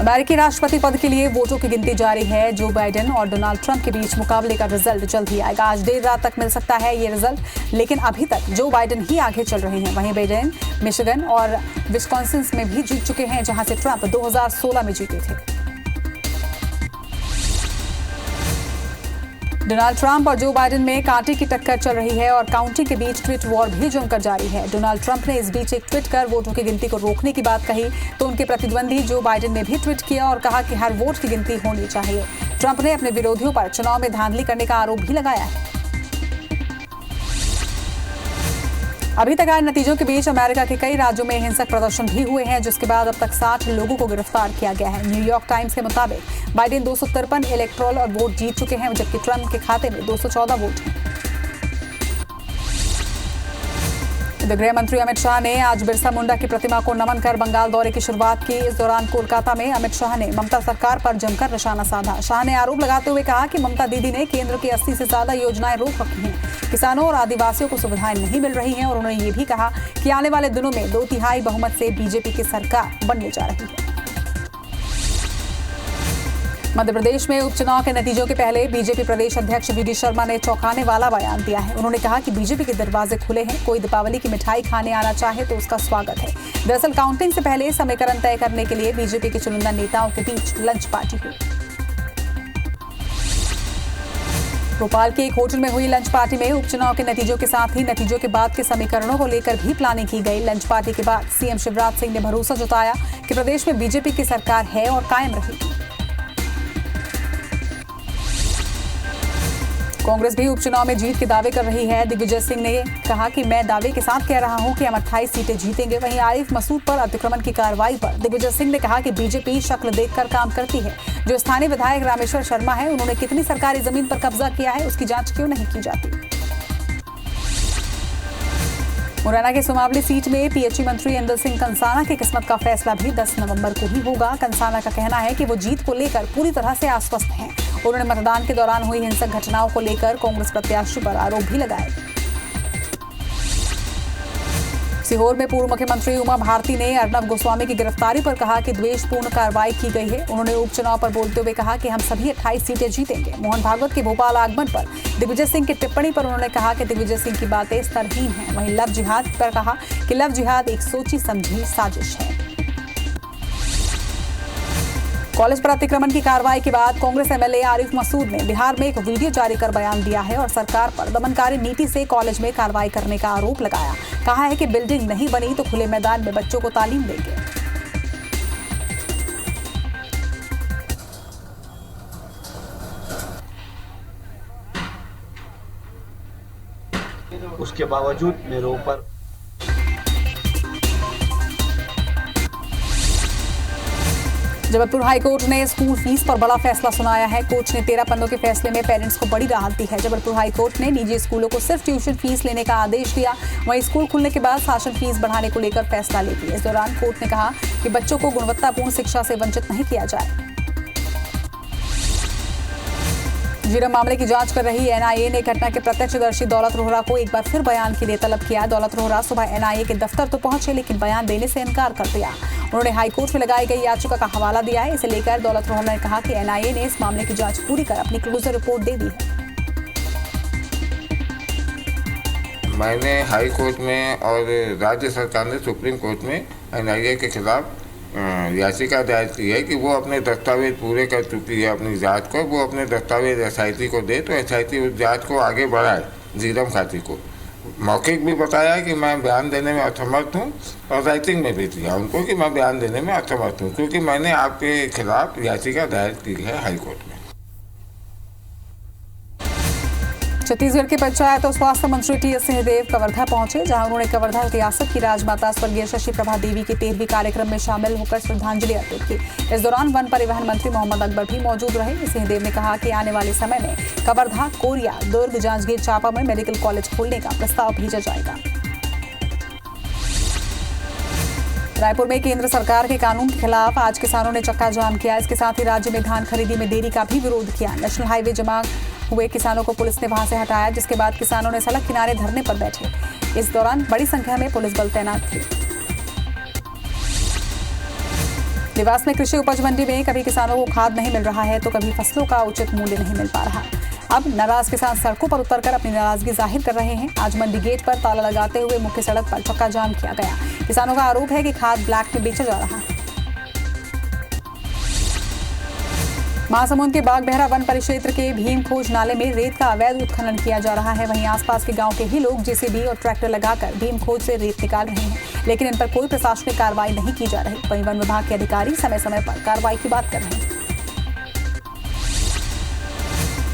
अमेरिकी राष्ट्रपति पद के लिए वोटों की गिनती जारी है। जो बाइडेन और डोनाल्ड ट्रंप के बीच मुकाबले का रिजल्ट जल्द ही आएगा। आज देर रात तक मिल सकता है ये रिजल्ट, लेकिन अभी तक जो बाइडेन ही आगे चल रहे हैं। वहीं बाइडेन मिशिगन और विस्कॉन्सिन में भी जीत चुके हैं, जहां से ट्रंप 2016 में जीते थे। डोनाल्ड ट्रंप और जो बाइडेन में कांटे की टक्कर चल रही है और काउंटिंग के बीच ट्वीट वॉर भी जमकर जारी है। डोनाल्ड ट्रंप ने इस बीच एक ट्वीट कर वोटों की गिनती को रोकने की बात कही, तो उनके प्रतिद्वंदी जो बाइडेन ने भी ट्वीट किया और कहा कि हर वोट की गिनती होनी चाहिए। ट्रंप ने अपने विरोधियों पर चुनाव में धांधली करने का आरोप भी लगाया है। अभी तक आए नतीजों के बीच अमेरिका के कई राज्यों में हिंसक प्रदर्शन भी हुए हैं, जिसके बाद अब तक 60 लोगों को गिरफ्तार किया गया है। न्यूयॉर्क टाइम्स के मुताबिक बाइडेन 253 इलेक्टोरल और वोट जीत चुके हैं, जबकि ट्रंप के खाते में 214 वोट हैं। गृह मंत्री अमित शाह ने आज बिरसा मुंडा की प्रतिमा को नमन कर बंगाल दौरे की शुरुआत की। इस दौरान कोलकाता में अमित शाह ने ममता सरकार पर जमकर निशाना साधा। शाह ने आरोप लगाते हुए कहा कि ममता दीदी ने केंद्र की 80 से ज्यादा योजनाएं रोक रखी हैं। किसानों और आदिवासियों को सुविधाएं नहीं मिल रही हैं और उन्होंने ये भी कहा कि आने वाले दिनों में 2/3 बहुमत से बीजेपी की सरकार बनने जा रही है। मध्य प्रदेश में उपचुनाव के नतीजों के पहले बीजेपी प्रदेश अध्यक्ष वी डी शर्मा ने चौंकाने वाला बयान दिया है। उन्होंने कहा कि बीजेपी के दरवाजे खुले हैं, कोई दीपावली की मिठाई खाने आना चाहे तो उसका स्वागत है। दरअसल काउंटिंग से पहले समीकरण तय करने के लिए बीजेपी के चुनिंदा नेताओं के बीच लंच पार्टी हुई। भोपाल के एक होटल में हुई लंच पार्टी में उपचुनाव के नतीजों के साथ ही नतीजों के बाद के समीकरणों को लेकर भी प्लानिंग की गई। लंच पार्टी के बाद सीएम शिवराज सिंह ने भरोसा जताया कि प्रदेश में बीजेपी की सरकार है और कायम रहेगी। कांग्रेस भी उपचुनाव में जीत के दावे कर रही है। दिग्विजय सिंह ने कहा कि मैं दावे के साथ कह रहा हूं कि हम 28 सीटें जीतेंगे। वहीं आरिफ मसूद पर अतिक्रमण की कार्रवाई पर दिग्विजय सिंह ने कहा कि बीजेपी शक्ल देखकर काम करती है। जो स्थानीय विधायक रामेश्वर शर्मा है, उन्होंने कितनी सरकारी जमीन पर कब्जा किया है, उसकी जांच क्यों नहीं की जाती। मुरैना के सुमावली सीट में पीएचई मंत्री इंदर सिंह कंसाना की किस्मत का फैसला भी 10 नवंबर को ही होगा। कंसाना का कहना है कि वो जीत को लेकर पूरी तरह से आश्वस्त हैं। उन्होंने मतदान के दौरान हुई हिंसक घटनाओं को लेकर कांग्रेस प्रत्याशी पर आरोप भी लगाए। सीहोर में पूर्व मुख्यमंत्री उमा भारती ने अर्नब गोस्वामी की गिरफ्तारी पर कहा कि द्वेषपूर्ण कार्रवाई की गई है। उन्होंने उपचुनाव पर बोलते हुए कहा कि हम सभी 28 सीटें जीतेंगे। मोहन भागवत के भोपाल आगमन पर दिग्विजय सिंह की टिप्पणी पर उन्होंने कहा कि दिग्विजय सिंह की बातें स्तरहीन हैं। वहीं लव जिहाद पर कहा कि लव जिहाद एक सोची समझी साजिश है। कॉलेज पर अतिक्रमण की कार्रवाई के बाद कांग्रेस एमएलए आरिफ मसूद ने बिहार में एक वीडियो जारी कर बयान दिया है और सरकार पर दमनकारी नीति से कॉलेज में कार्रवाई करने का आरोप लगाया। कहा है कि बिल्डिंग नहीं बनी तो खुले मैदान में बच्चों को तालीम देंगे। उसके बावजूद मेरे ऊपर जबलपुर हाईकोर्ट ने स्कूल फीस पर बड़ा फैसला सुनाया है। कोर्ट ने 13 पन्नों के फैसले में पेरेंट्स को बड़ी राहत दी है। जबलपुर हाईकोर्ट ने निजी स्कूलों को सिर्फ ट्यूशन फीस लेने का आदेश दिया। वहीं स्कूल खुलने के बाद शासन फीस बढ़ाने को लेकर फैसला ले लिया। इस दौरान कोर्ट ने कहा कि बच्चों को गुणवत्तापूर्ण शिक्षा से वंचित नहीं किया जाए। जीरम मामले की जांच कर रही एनआईए ने घटना के प्रत्यक्षदर्शी दौलत रोहरा को एक बार फिर बयान के लिए तलब किया। दौलत रोहरा सुबह एनआईए के दफ्तर तो पहुंचे, लेकिन बयान देने से इनकार कर दिया। उन्होंने हाईकोर्ट में लगाई गई याचिका का हवाला दिया है। इसे लेकर दौलत रोहरा ने कहा कि एनआईए ने इस मामले की जांच पूरी कर अपनी क्लोजर रिपोर्ट दे दी है। मैंने हाई कोर्ट में और राज्य सरकार ने सुप्रीम कोर्ट में एनआईए के खिलाफ याचिका दायर की है कि वो अपने दस्तावेज पूरे कर चुकी है अपनी जांच को। वो अपने दस्तावेज एसआईटी को दे तो एसआईटी उस जांच को आगे बढ़ाए। जीरम खाती को मौखिक भी बताया कि मैं बयान देने में असमर्थ हूँ और राइटिंग में भी दिया उनको कि मैं बयान देने में असमर्थ हूँ, क्योंकि मैंने आपके खिलाफ याचिका दायर की है हाईकोर्ट में। छत्तीसगढ़ के पंचायत और स्वास्थ्य मंत्री टीएस सिंहदेव कवर्धा पहुंचे, जहां उन्होंने कवर्धा रियासत की राजमाता स्वर्गीय शशि प्रभा देवी के 13वीं कार्यक्रम में शामिल होकर श्रद्धांजलि अर्पित की। इस दौरान वन परिवहन मंत्री मोहम्मद अकबर भी मौजूद रहे। सिंहदेव ने कहा कि आने वाले समय में कवर्धा, कोरिया, दुर्ग, जांजगीर चांपा में मेडिकल कॉलेज खोलने का प्रस्ताव भेजा जाएगा। रायपुर में केंद्र सरकार के कानून के खिलाफ आज किसानों ने चक्का जाम किया। इसके साथ ही राज्य में धान खरीदी में देरी का भी विरोध किया। नेशनल हाईवे जमा हुए किसानों को पुलिस ने वहां से हटाया, जिसके बाद किसानों ने सड़क किनारे धरने पर बैठे। इस दौरान बड़ी संख्या में पुलिस बल तैनात थे। देवास में कृषि उपज मंडी में कभी किसानों को खाद नहीं मिल रहा है तो कभी फसलों का उचित मूल्य नहीं मिल पा रहा। अब नाराज किसान सड़कों पर उतरकर अपनी नाराजगी जाहिर कर रहे हैं। आज मंडी गेट पर ताला लगाते हुए मुख्य सड़क पर चक्का जाम किया गया। किसानों का आरोप है कि खाद ब्लैक में बेचा जा रहा है। महासमुंद के बागबहरा वन परिक्षेत्र के भीमखोज नाले में रेत का अवैध उत्खनन किया जा रहा है। वहीं आसपास के गांव के ही लोग जेसीबी और ट्रैक्टर लगाकर भीमखोज से रेत निकाल रहे हैं, लेकिन इन पर कोई प्रशासनिक कार्रवाई नहीं की जा रही। वहीं वन विभाग के अधिकारी समय समय पर कार्रवाई की बात कर रहे हैं।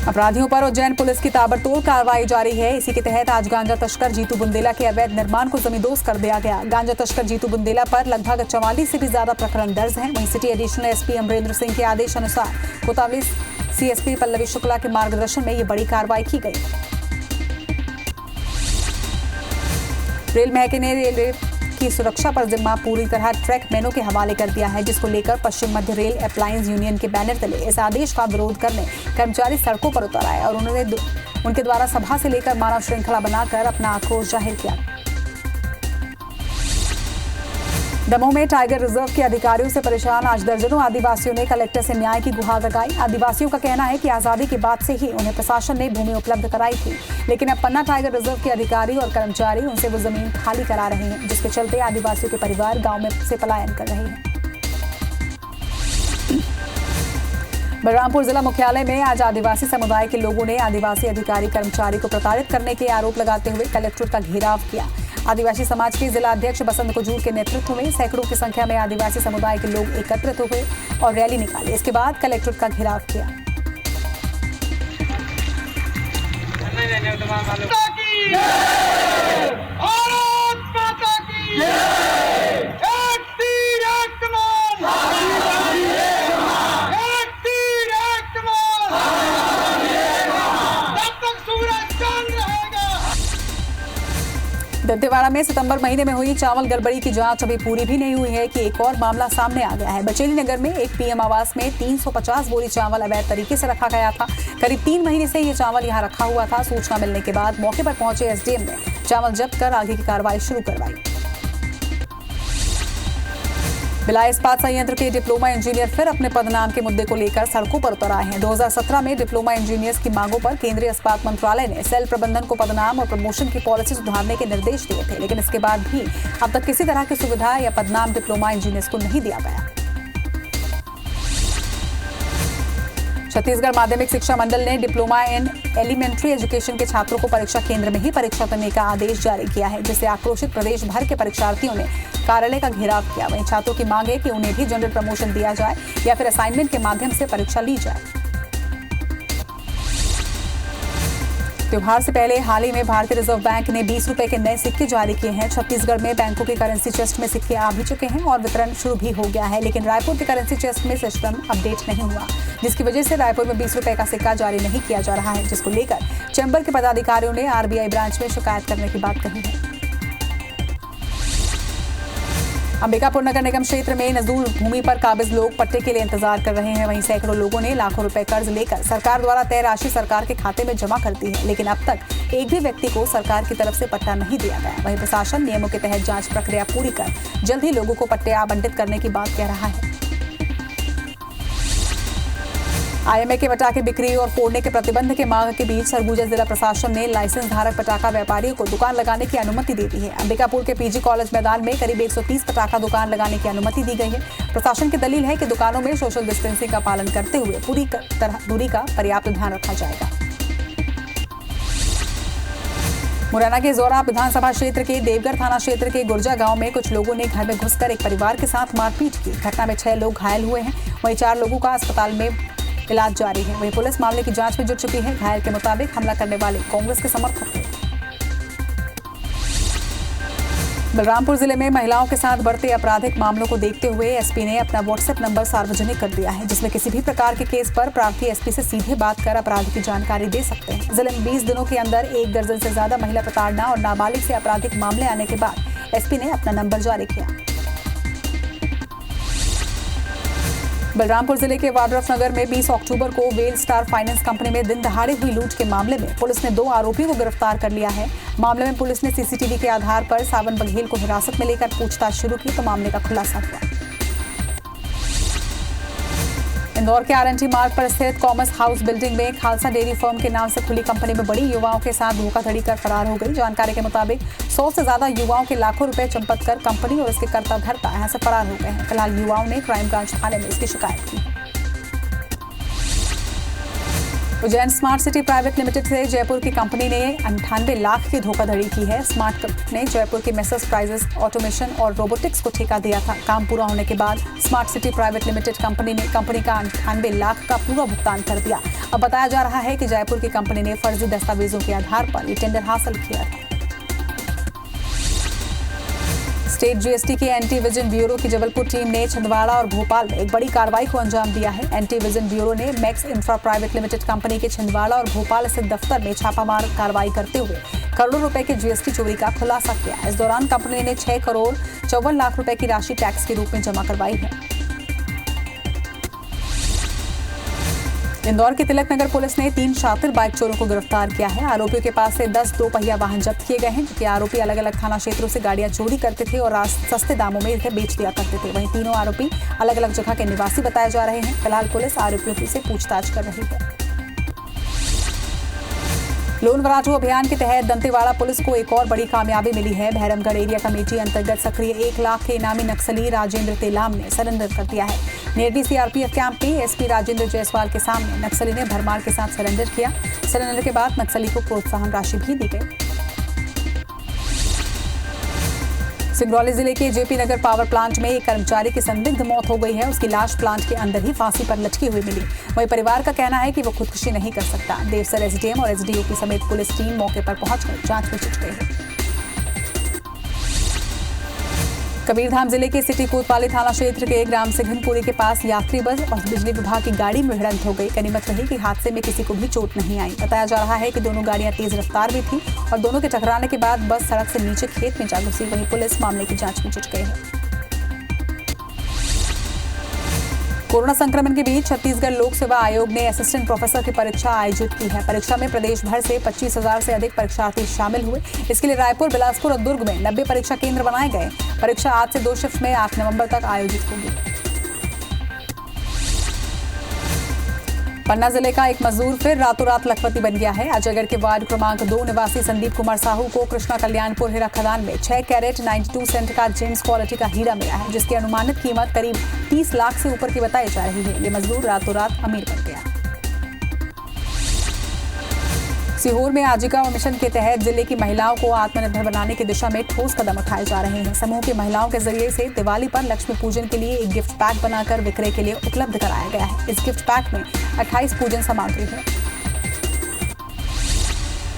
अपराधियों पर उज्जैन पुलिस की ताबड़तोड़ कार्रवाई जारी है। इसी के तहत आज गांजा तस्कर जीतू बुंदेला के अवैध निर्माण को जमींदोज कर दिया गया। गांजा तस्कर जीतू बुंदेला पर लगभग 44 से भी ज्यादा प्रकरण दर्ज हैं। वहीं city additional SP Amarendra Singh के आदेश अनुसार कोतवाली सीएसपी पल्लवी शुक्ला के मार्गदर्शन में ये बड़ी कार्रवाई की गई। रेल महकमे ने रेलवे की सुरक्षा पर जिम्मा पूरी तरह ट्रैक मैनों के हवाले कर दिया है, जिसको लेकर पश्चिम मध्य रेल एप्लायंस यूनियन के बैनर तले इस आदेश का विरोध करने कर्मचारी सड़कों पर उतर आए और उनके द्वारा सभा से लेकर मानव श्रृंखला बनाकर अपना आक्रोश जाहिर किया। दमोह में टाइगर रिजर्व के अधिकारियों से परेशान आज दर्जनों आदिवासियों ने कलेक्टर से न्याय की गुहार लगाई। आदिवासियों का कहना है कि आजादी के बाद से ही उन्हें प्रशासन ने भूमि उपलब्ध कराई थी, लेकिन अब पन्ना टाइगर रिजर्व के अधिकारी और कर्मचारी उनसे वो जमीन खाली करा रहे हैं, जिसके चलते आदिवासियों के परिवार गांव में से पलायन कर रहे हैं। बलरामपुर जिला मुख्यालय में आज आदिवासी समुदाय के लोगों ने आदिवासी अधिकारी कर्मचारी को प्रताड़ित करने के आरोप लगाते हुए कलेक्ट्रेट का घेराव किया। आदिवासी समाज के जिला अध्यक्ष बसंत कुजूर के नेतृत्व में सैकड़ों की संख्या में आदिवासी समुदाय के लोग एकत्रित हुए और रैली निकाली। इसके बाद कलेक्ट्रेट का घेराव किया। दंतेवाड़ा में सितंबर महीने में हुई चावल गड़बड़ी की जांच अभी पूरी भी नहीं हुई है कि एक और मामला सामने आ गया है। बचेली नगर में एक पीएम आवास में 350 बोरी चावल अवैध तरीके से रखा गया था। करीब 3 महीने से ये चावल यहां रखा हुआ था। सूचना मिलने के बाद मौके पर पहुंचे एसडीएम ने चावल जब्त कर आगे की कार्रवाई शुरू करवाई। भिलाई इस्पात संयंत्र के डिप्लोमा इंजीनियर फिर अपने पदनाम के मुद्दे को लेकर सड़कों पर उतर आए हैं। 2017 में डिप्लोमा इंजीनियर्स की मांगों पर केंद्रीय इस्पात मंत्रालय ने सेल प्रबंधन को पदनाम और प्रमोशन की पॉलिसी सुधारने के निर्देश दिए थे, लेकिन इसके बाद भी अब तक किसी तरह की सुविधा या पदनाम डिप्लोमा इंजीनियर्स को नहीं दिया गया। छत्तीसगढ़ माध्यमिक शिक्षा मंडल ने डिप्लोमा इन एलिमेंट्री एजुकेशन के छात्रों को परीक्षा केंद्र में ही परीक्षा करने का आदेश जारी किया है, जिससे आक्रोशित प्रदेश भर के परीक्षार्थियों ने कार्यालय का घेराव किया। वहीं छात्रों की मांग है कि उन्हें भी जनरल प्रमोशन दिया जाए या फिर असाइनमेंट के माध्यम से परीक्षा ली जाए। त्योहार से पहले हाल ही में भारतीय रिजर्व बैंक ने 20 रुपए के नए सिक्के जारी किए हैं। छत्तीसगढ़ में बैंकों के करेंसी चेस्ट में सिक्के आ भी चुके हैं और वितरण शुरू भी हो गया है, लेकिन रायपुर के करेंसी चेस्ट में सिस्टम अपडेट नहीं हुआ, जिसकी वजह से रायपुर में 20 रुपए का सिक्का जारी नहीं किया जा रहा है, जिसको लेकर चैंबर के पदाधिकारियों ने आरबीआई ब्रांच में शिकायत करने की बात कही है। अंबिकापुर नगर निगम क्षेत्र में नजूल भूमि पर काबिज लोग पट्टे के लिए इंतजार कर रहे हैं। वहीं सैकड़ों लोगों ने लाखों रुपए कर्ज लेकर सरकार द्वारा तय राशि सरकार के खाते में जमा कर दी है, लेकिन अब तक एक भी व्यक्ति को सरकार की तरफ से पट्टा नहीं दिया गया। वहीं प्रशासन नियमों के तहत जांच प्रक्रिया पूरी कर जल्द ही लोगों को पट्टे आवंटित करने की बात कह रहा है। आईएमए के पटाखे बिक्री और फोड़ने के प्रतिबंध के मांग के बीच सरगुजा जिला प्रशासन ने लाइसेंस धारक पटाखा व्यापारियों को दुकान लगाने की अनुमति दे दी है। अंबिकापुर के पीजी कॉलेज मैदान में करीब 130 पटाखा दुकान लगाने की अनुमति दी गई है। प्रशासन की दलील है कि दुकानों में सोशल डिस्टेंसिंग का पालन करते हुए पूरी तरह दूरी का पर्याप्त ध्यान रखा जाएगा। मुरैना के जोरा विधानसभा क्षेत्र के देवगढ़ थाना क्षेत्र के गुर्जा गांव में कुछ लोगों ने घर में घुसकर एक परिवार के साथ मारपीट की। घटना में 6 लोग घायल हुए हैं, वहीं 4 लोगों का अस्पताल में इलाज जारी है। वहीं पुलिस मामले की जांच में जुट चुकी है। घायल के मुताबिक हमला करने वाले कांग्रेस के समर्थक थे। बलरामपुर जिले में महिलाओं के साथ बढ़ते आपराधिक मामलों को देखते हुए एसपी ने अपना व्हाट्सएप नंबर सार्वजनिक कर दिया है, जिसमें किसी भी प्रकार के केस पर प्रार्थी एसपी से सीधे बात कर अपराध की जानकारी दे सकते हैं। जिले में 20 दिनों के अंदर 1 दर्जन से ज्यादा महिला प्रताड़ना और नाबालिग से आपराधिक मामले आने के बाद एसपी ने अपना नंबर जारी किया। बलरामपुर जिले के वाड्रफ नगर में 20 अक्टूबर को वेल स्टार फाइनेंस कंपनी में दिन दहाड़े हुई लूट के मामले में पुलिस ने 2 आरोपियों को गिरफ्तार कर लिया है। मामले में पुलिस ने सीसीटीवी के आधार पर सावन बघेल को हिरासत में लेकर पूछताछ शुरू की तो मामले का खुलासा हुआ। इंदौर के आरएनटी मार्ग पर स्थित कॉमर्स हाउस बिल्डिंग में खालसा डेयरी फर्म के नाम से खुली कंपनी में बड़ी युवाओं के साथ धोखाधड़ी कर फरार हो गई। जानकारी के मुताबिक 100 से ज्यादा युवाओं के लाखों रुपए चंपत कर कंपनी और इसके कर्ता-धर्ता यहां से फरार हो गए हैं। फिलहाल युवाओं ने क्राइम ब्रांच थाने में इसकी शिकायत की। Ujjain smart city private limited से जयपुर की कंपनी ने 98 लाख की धोखाधड़ी की है। स्मार्ट ने जयपुर के मेसर्स प्राइजेस ऑटोमेशन और रोबोटिक्स को ठेका दिया था। काम पूरा होने के बाद smart city private limited company ने कंपनी का 98 लाख का पूरा भुगतान कर दिया। अब बताया जा रहा है कि जयपुर की कंपनी ने फर्जी दस्तावेजों के आधार पर ये टेंडर हासिल किया था। स्टेट जीएसटी के एंटी विजन ब्यूरो की जबलपुर टीम ने छिंदवाड़ा और भोपाल में एक बड़ी कार्रवाई को अंजाम दिया है। एंटी विजन ब्यूरो ने max infra private limited company के छिंदवाड़ा और भोपाल स्थित दफ्तर में छापामार कार्रवाई करते हुए करोड़ों रुपए के जीएसटी चोरी का खुलासा किया। इस दौरान कंपनी ने 6 करोड़ 54 लाख रुपए की राशि टैक्स के रूप में जमा करवाई है। इंदौर की तिलक नगर पुलिस ने 3 शातिर बाइक चोरों को गिरफ्तार किया है। आरोपियों के पास से 10 दोपहिया वाहन जब्त किए गए हैं, जबकि आरोपी अलग अलग थाना क्षेत्रों से गाड़ियां चोरी करते थे और सस्ते दामों में इन्हें बेच दिया करते थे। वहीं तीनों आरोपी अलग अलग जगह के निवासी बताए जा रहे हैं। फिलहाल पुलिस आरोपियों से पूछताछ कर रही है। लोन वराजू अभियान के तहत दंतेवाड़ा पुलिस को एक और बड़ी कामयाबी मिली है। भैरमगढ़ एरिया कमेटी अंतर्गत सक्रिय 1 लाख के इनामी नक्सली राजेंद्र तेलाम ने सरेंडर कर दिया है। नेरडी सीआरपीएफ कैंप में एसपी राजेंद्र जायसवाल के सामने नक्सली ने भरमार के साथ सरेंडर किया। सरेंडर के बाद नक्सली को प्रोत्साहन राशि भी दी गई। सिंगरौली जिले के जेपी नगर पावर प्लांट में एक कर्मचारी की संदिग्ध मौत हो गई है। उसकी लाश प्लांट के अंदर ही फांसी पर लटकी हुई मिली। वहीं परिवार का कहना है कि वो खुदकुशी नहीं कर सकता। देवसर एसडीएम और एसडीओपी समेत पुलिस टीम मौके पर पहुंचकर जांच में जुट गई है। कबीरधाम जिले के सिटी कोतवाली थाना क्षेत्र के ग्राम सिंघनपुरी के पास यात्री बस और बिजली विभाग की गाड़ी में भिड़ंत हो गई। गनीमत रही कि हादसे में किसी को भी चोट नहीं आई। बताया जा रहा है कि दोनों गाड़ियां तेज रफ्तार में थी और दोनों के टकराने के बाद बस सड़क से नीचे खेत में जा घुसी। वहीं पुलिस मामले की जांच में जुट गई है। कोरोना संक्रमण के बीच छत्तीसगढ़ लोक सेवा आयोग ने असिस्टेंट प्रोफेसर की परीक्षा आयोजित की है। परीक्षा में प्रदेश भर से 25,000 से अधिक परीक्षार्थी शामिल हुए। इसके लिए रायपुर, बिलासपुर और दुर्ग में 90 परीक्षा केंद्र बनाए गए। परीक्षा आज से 2 शिफ्ट में 8 नवंबर तक आयोजित होगी। पन्ना जिले का एक मजदूर फिर रातों रात लखपति बन गया है। अजयगढ़ के वार्ड क्रमांक 2 निवासी संदीप कुमार साहू को कृष्णा कल्याणपुर हीरा खदान में 6 कैरेट 92 सेंट का जेम्स क्वालिटी का हीरा मिला है, जिसकी अनुमानित कीमत करीब 30 लाख से ऊपर की बताई जा रही है। ये मजदूर रातों रात अमीर बन गया। सीहोर में आजीविका मिशन के तहत जिले की महिलाओं को आत्मनिर्भर बनाने की दिशा में ठोस कदम उठाए जा रहे हैं। समूह की महिलाओं के जरिए से दिवाली पर लक्ष्मी पूजन के लिए एक गिफ्ट पैक बनाकर विक्रय के लिए उपलब्ध कराया गया है। इस गिफ्ट पैक में 28 पूजन सामग्री है।